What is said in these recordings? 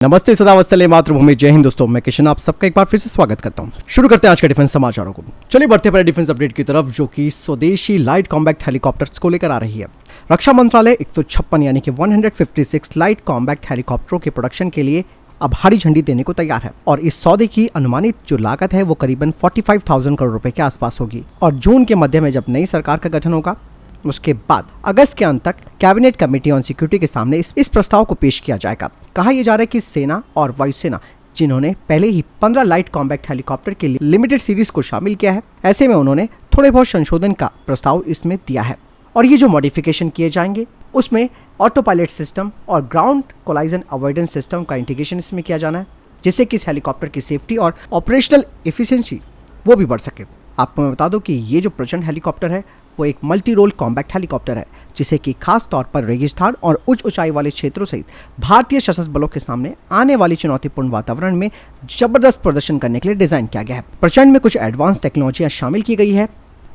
नमस्ते, सदावत्सल्य मातृभूमि, जय हिंद। दोस्तों, मैं किशन आप सबका एक बार फिर से स्वागत करता हूं। शुरू करते हैं आज के डिफेंस समाचारों को। चलिए बढ़ते हैं डिफेंस अपडेट की तरफ, जो कि स्वदेशी लाइट कॉम्बैक्ट हेलीकॉप्टर्स को लेकर आ रही है। रक्षा मंत्रालय 156 यानी कि 156 लाइट कॉम्बैक्ट हेलीकॉप्टरों के प्रोडक्शन के लिए अब हरी झंडी देने को तैयार है और इस सौदे की अनुमानित जो लागत है वो करीबन 45,000 करोड़ रुपए के आसपास होगी। और जून के मध्य में जब नई सरकार का गठन होगा, उसके बाद अगस्त के अंत तक कैबिनेट कमेटी ऑन सिक्योरिटी के सामने इस प्रस्ताव को पेश किया जाएगा। कहा यह जा रहा है कि सेना और वायुसेना, जिन्होंने पहले ही 15 लाइट कॉम्बैक्ट हेलीकॉप्टर के लिए लिमिटेड सीरीज को शामिल किया है, ऐसे में उन्होंने थोड़े बहुत संशोधन का प्रस्ताव इसमें दिया है। और ये जो मॉडिफिकेशन किए जाएंगे उसमें ऑटो पायलट सिस्टम और ग्राउंड कोलाइजन अवॉइडेंस सिस्टम का इंटीग्रेशन इसमें किया जाना है, जिससे कि इस हेलीकॉप्टर की सेफ्टी और ऑपरेशनल एफिशिएंसी वो भी बढ़ सके। आपको मैं बता दूं कि ये जो प्रचंड हेलीकॉप्टर है वो एक मल्टी रोल कॉम्बैक्ट हेलीकॉप्टर है, जिसे कि खास तौर पर रेगिस्तान और उच्च ऊंचाई वाले क्षेत्रों सहित भारतीय सशस्त्र बलों के सामने आने वाली चुनौतीपूर्ण वातावरण में जबरदस्त प्रदर्शन करने के लिए डिजाइन किया गया है। प्रचंड में कुछ एडवांस टेक्नोलॉजियां शामिल की गई है,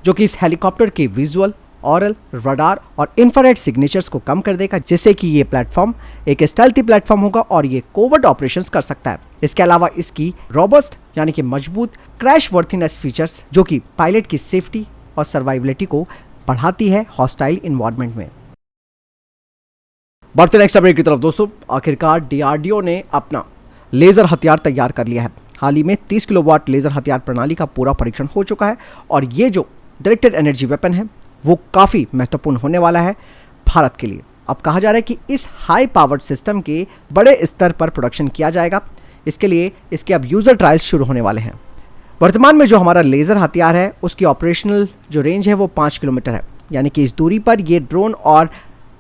जो कि इस हेलीकॉप्टर के विजुअल, ऑरल, रडार और इंफ्रारेड सिग्नेचर्स को कम कर देगा, जिससे कि ये प्लेटफॉर्म एक स्टेल्थी प्लेटफॉर्म होगा और ये कोवर्ट ऑपरेशंस कर सकता है। इसके अलावा इसकी रोबस्ट यानी कि मजबूत क्रैश वर्थीनेस फीचर्स, जो कि पायलट की सेफ्टी और सर्वाइविलिटी को बढ़ाती है हॉस्टाइल इन्वायरमेंट में। बढ़ते नेक्स्ट अपडेट की तरफ दोस्तों, आखिरकार डीआरडीओ ने अपना लेजर हथियार तैयार कर लिया है। हाल ही में 30 किलोवाट लेजर हथियार प्रणाली का पूरा परीक्षण हो चुका है और ये जो डायरेक्टेड एनर्जी वेपन है वो काफी महत्वपूर्ण होने वाला है भारत के लिए। अब कहा जा रहा है कि इस हाई पावर्ड सिस्टम के बड़े स्तर पर प्रोडक्शन किया जाएगा। इसके लिए इसके अब यूजर ट्रायल्स शुरू होने वाले हैं। वर्तमान में जो हमारा लेजर हथियार है उसकी ऑपरेशनल जो रेंज है वो 5 किलोमीटर है, यानी कि इस दूरी पर ये ड्रोन और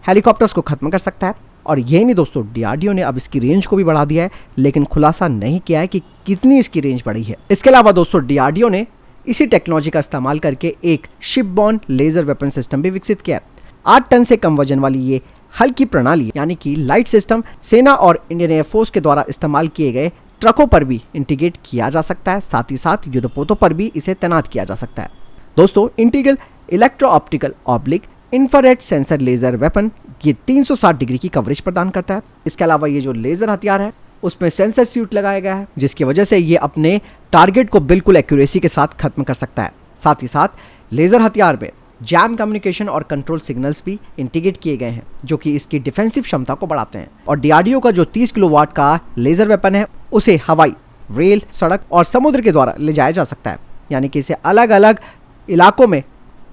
हेलीकॉप्टर्स को खत्म कर सकता है। और यही नहीं दोस्तों, डीआरडीओ ने अब इसकी रेंज को भी बढ़ा दिया है, लेकिन खुलासा नहीं किया है कि कितनी इसकी रेंज बढ़ी है। इसके अलावा दोस्तों, डीआरडीओ ने इसी टेक्नोलॉजी का इस्तेमाल करके एक शिपबॉर्न लेजर वेपन सिस्टम भी विकसित किया है। 8 टन से कम वजन वाली ये हल्की प्रणाली यानी कि लाइट सिस्टम सेना और इंडियन एयरफोर्स के द्वारा इस्तेमाल किए गए ट्रकों पर भी इंटीग्रेट किया जा सकता है, साथ ही साथ युद्धपोतों पर भी इसे तैनात किया जा सकता है। दोस्तों, integral electro optical oblique infrared sensor laser weapon ये 360 डिग्री की कवरेज प्रदान करता है। इसके अलावा ये जो लेजर हथियार है उसमें सेंसर स्यूट लगाया गया है, जिसकी वजह से ये अपने टारगेट को बिल्कुल एक्यूरेसी के साथ खत्म कर सकता है। साथ ही साथ लेजर हथियार में जैम कम्युनिकेशन और कंट्रोल सिग्नल्स भी इंटीग्रेट किए गए हैं, जो कि इसकी डिफेंसिव क्षमता को बढ़ाते हैं। और डीआरडीओ का जो 30 किलोवाट का लेजर वेपन है उसे हवाई, रेल, सड़क और समुद्र के द्वारा ले जाया जा सकता है, यानी कि इसे अलग अलग इलाकों में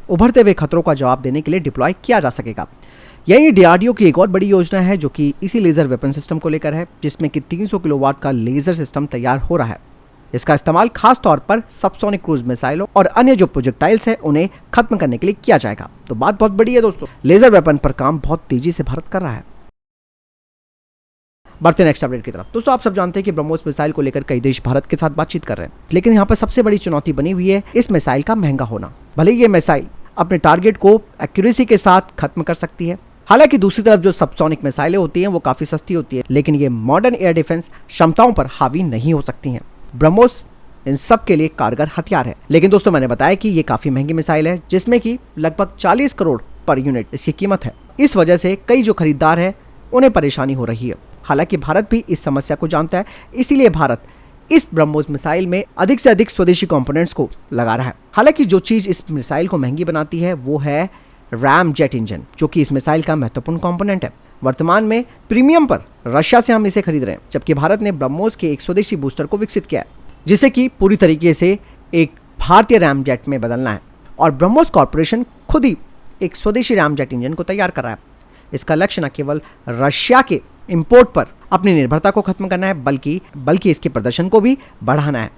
उभरते हुए खतरों का जवाब देने के लिए डिप्लॉय किया जा सकेगा। यही डीआरडीओ की एक और बड़ी योजना है जो कि इसी लेजर वेपन सिस्टम को लेकर है, जिसमें कि 300 किलोवाट का लेजर सिस्टम तैयार हो रहा है। इसका इस्तेमाल खास तौर पर सबसोनिक क्रूज मिसाइलों और अन्य जो प्रोजेक्टाइल्स हैं उन्हें खत्म करने के लिए किया जाएगा। तो बात बहुत बड़ी है दोस्तों, लेजर वेपन पर काम बहुत तेजी से भारत कर रहा है। बढ़ते नेक्स्ट अपडेट की तरफ दोस्तों, आप सब जानते हैं कि ब्रह्मोस मिसाइल को लेकर कई देश भारत के साथ बातचीत कर रहे हैं, लेकिन यहाँ पर सबसे बड़ी चुनौती बनी हुई है इस मिसाइल का महंगा होना। भले ही ये मिसाइल अपने टारगेट को एक्यूरेसी के साथ खत्म कर सकती है, हालांकि दूसरी तरफ जो सबसोनिक मिसाइलें होती हैं वो काफी सस्ती होती है, लेकिन ये मॉडर्न एयर डिफेंस क्षमताओं पर हावी नहीं हो सकती हैं। ब्रह्मोस इन सब के लिए कारगर हथियार है, लेकिन दोस्तों मैंने बताया कि ये काफी महंगी मिसाइल है, जिसमें कि लगभग 40 करोड़ पर यूनिट इसकी कीमत है। इस वजह से कई जो खरीदार हैं उन्हें परेशानी हो रही है। हालांकि भारत भी इस समस्या को जानता है, इसीलिए भारत इस ब्रह्मोस मिसाइल में अधिक से अधिक स्वदेशी कंपोनेंट्स को लगा रहा है। हालांकि जो चीज इस मिसाइल को महंगी बनाती है वो है रैम जेट इंजन, जो कि इस मिसाइल का महत्वपूर्ण कंपोनेंट है। वर्तमान में प्रीमियम पर रशिया से हम इसे खरीद रहे हैं, जबकि भारत ने ब्रह्मोस के एक स्वदेशी बूस्टर को विकसित किया है, जिसे कि पूरी तरीके से एक भारतीय रैम जेट में बदलना है। और ब्रह्मोस कॉर्पोरेशन खुद ही एक स्वदेशी रैम जेट इंजन को तैयार कर रहा है। इसका लक्ष्य न केवल रशिया के इंपोर्ट पर अपनी निर्भरता को खत्म करना है, बल्कि इसके प्रदर्शन को भी बढ़ाना है।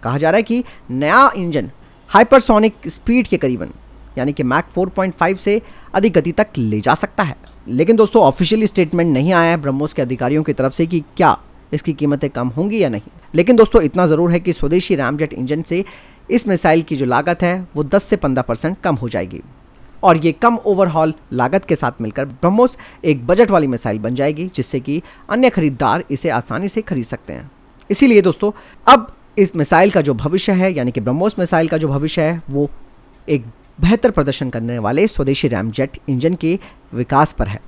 कहा जा रहा है कि नया इंजन हाइपरसोनिक स्पीड के करीबन यानी कि मैक 4.5 से अधिक गति तक ले जा सकता है। लेकिन दोस्तों, ऑफिशियली स्टेटमेंट नहीं आया है ब्रह्मोस के अधिकारियों की तरफ से कि क्या इसकी कीमतें कम होंगी या नहीं। लेकिन दोस्तों, इतना ज़रूर है कि स्वदेशी रैमजेट इंजन से इस मिसाइल की जो लागत है वो 10 से 15% कम हो जाएगी और ये कम ओवरहॉल लागत के साथ मिलकर ब्रह्मोस एक बजट वाली मिसाइल बन जाएगी, जिससे कि अन्य खरीदार इसे आसानी से खरीद सकते हैं। इसीलिए दोस्तों, अब इस मिसाइल का जो भविष्य है यानी कि ब्रह्मोस मिसाइल का जो भविष्य है वो एक बेहतर प्रदर्शन करने वाले स्वदेशी रैमजेट इंजन के विकास पर है।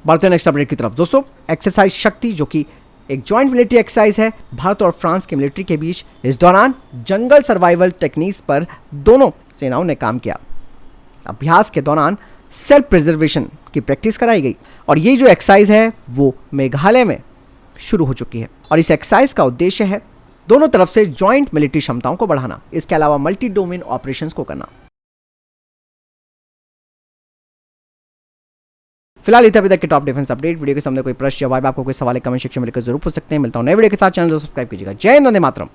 बढ़ते हैं नेक्स्ट अपडेट की तरफ दोस्तों। एक्सरसाइज शक्ति जो कि एक जॉइंट मिलिट्री एक्सरसाइज है भारत और फ्रांस की मिलिट्री के बीच। इस दौरान जंगल सर्वाइवल टेक्निक्स पर दोनों सेनाओं ने काम किया। अभ्यास के दौरान सेल्फ प्रिजर्वेशन की प्रैक्टिस कराई गई और ये जो एक्सरसाइज है वो मेघालय में शुरू हो चुकी है और इस एक्सरसाइज का उद्देश्य है दोनों तरफ से जॉइंट मिलिट्री क्षमताओं को बढ़ाना, इसके अलावा मल्टी डोमेन ऑपरेशंस को करना। फिलहाल इतना अभी तक के टॉप डिफेंस अपडेट। वीडियो के सामने कोई प्रश्न या वाइब आपको कोई सवाल कमेंट सेक्शन में लिखकर जरूर पूछ सकते हैं। मिलता हूं नए वीडियो के साथ, चैनल को सब्सक्राइब कीजिएगा। जय हिंद, वंदे मातरम।